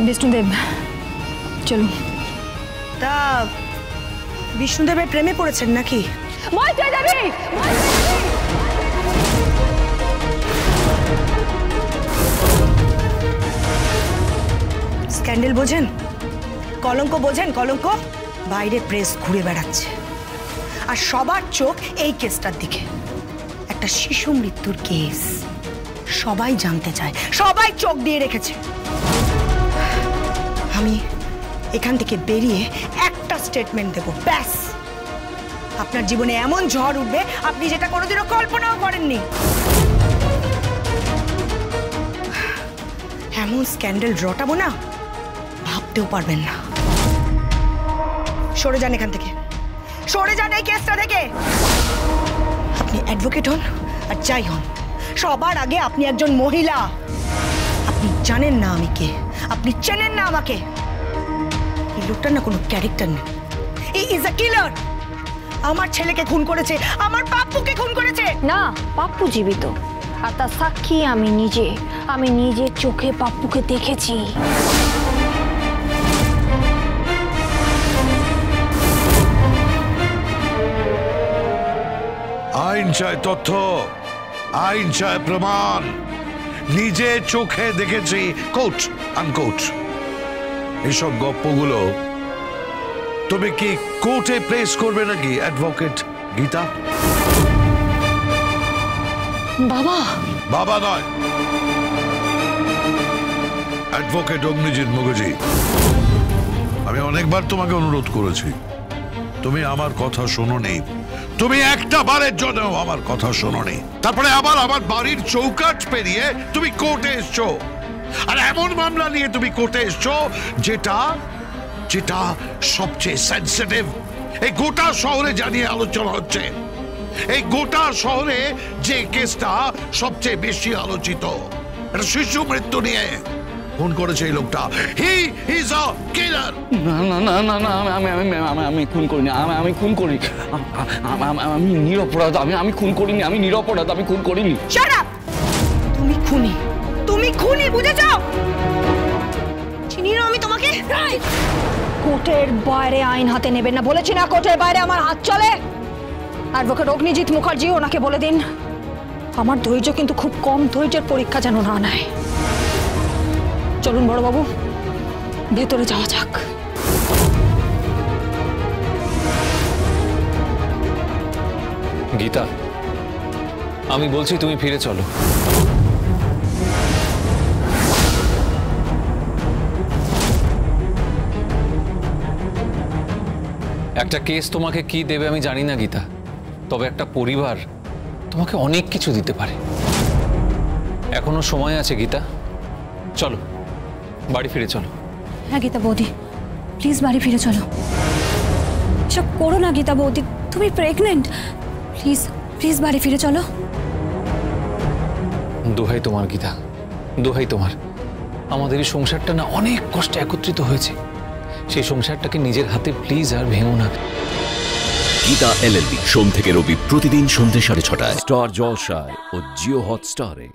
বিষ্ণুদেব চলুন। তা বিষ্ণুদেবের প্রেমে পড়েছেন নাকি? স্ক্যান্ডেল বোঝেন, কলঙ্ক বোঝেন? কলঙ্ক বাইরে প্রেস ঘুরে বেড়াচ্ছে আর সবার চোখ এই কেসটার দিকে। একটা শিশু মৃত্যুর কেস, সবাই জানতে চায়, সবাই চোখ দিয়ে রেখেছে। আমি এখান থেকে বেরিয়ে একটা স্টেটমেন্ট দেব, ব্যাস। আপনার জীবনে এমন ঝড় উঠবে আপনি যেটা কোনোদিনও কল্পনাও করেননি। এমন স্ক্যান্ডেল রটাবো না, ভাবতেও পারবেন না। সরে যান এখান থেকে, সরে যান এই কেসটা থেকে। আপনি অ্যাডভোকেট হন আর যাই হন, সবার আগে আপনি একজন মহিলা। আপনি জানেন না আমি কে, আপনি চেনেন না আমাকে। এই লোকটার না কোনো ক্যারেক্টার নেই। হি ইজ আ কিলার। আমার ছেলেকে খুন করেছে, আমার পাপ্পুকে খুন করেছে। না, পাপ্পু জীবিত, আর তার সাক্ষী আমি নিজের চোখে পাপ্পুকে দেখেছি। আইন চায় তথ্য, আইন চায় প্রমাণ। নিজে চোখে দেখেছি, কোট আনকোট। এসব গপ্পগুলো তুমি কি কোর্টে প্রেস করবে নাকি অ্যাডভোকেট গীতা? বাবা, বাবা নয়, অ্যাডভোকেট অগ্নিজিৎ মুখার্জি। আমি অনেকবার তোমাকে অনুরোধ করেছি, তুমি আমার কথা শোনোনি। তুমি একটা বারের জন্য আমার কথা শোনোনি। তারপরে আবার আমার বাড়ির চৌকাঠ পেরিয়ে তুমি কোর্টে এসছো, আর এমন মামলা নিয়ে তুমি কোর্টে এসছো যেটা যেটা সবচেয়ে সেনসিটিভ। এই গোটা শহরে জানিয়ে আলোচনা হচ্ছে, এই গোটা শহরে যে কেসটা সবচেয়ে বেশি আলোচিত, এটা শিশু মৃত্যু নিয়ে। ফোন করেছে এই লোকটা, হি ইজ আ কিলার। না না না না না, আমি খুন করিনি, আমি খুন করি, আমি নিরপরাধ, আমি খুন করিনি, আমি নিরপরাধ, আমি খুন করিনি। Shut up! তুমি খুনি, তুমি খুনি, বুঝেছো? চিনি না আমি তোমাকে। কোর্টের বাইরে আইন হাতে নেবেন না বলেছি না? কোর্টের বাইরে আমার হাত চলে। অ্যাডভোকেট অগ্নিজিৎ মুখার্জি, ওনাকে বলে দিন আমার ধৈর্য কিন্তু খুব কম, ধৈর্যের পরীক্ষা যেন না নেয়। চলুন বড়বাবু, ভেতরে যাওয়া যাক। গীতা, আমি বলছি তুমি ফিরে চলো। একটা কেস তোমাকে কি দেবে আমি জানি না গীতা, তবে একটা পরিবার তোমাকে অনেক কিছু দিতে পারে। এখনো সময় আছে গীতা, চলো বাড়ি ফিরে চলো। হ্যাঁ গীতা বৌদি, প্লিজ বাড়ি ফিরে চলো। এসব করো না গীতা বৌদি, তুমি প্রেগনেন্ট। প্লিজ প্লিজ বাড়ি ফিরে চলো। দোহাই তোমার গীতা, দোহাই তোমার। আমাদের এই সংসারটা না অনেক কষ্টে একত্রিত হয়েছে, সেই সংসারটাকে নিজের হাতে প্লিজ আর ভেঙো না। গীতা এলএলবি, সোম থেকে রবি প্রতিদিন সন্ধ্যে 6:30টায় স্টার জলসায় ও জিও হটস্টারে।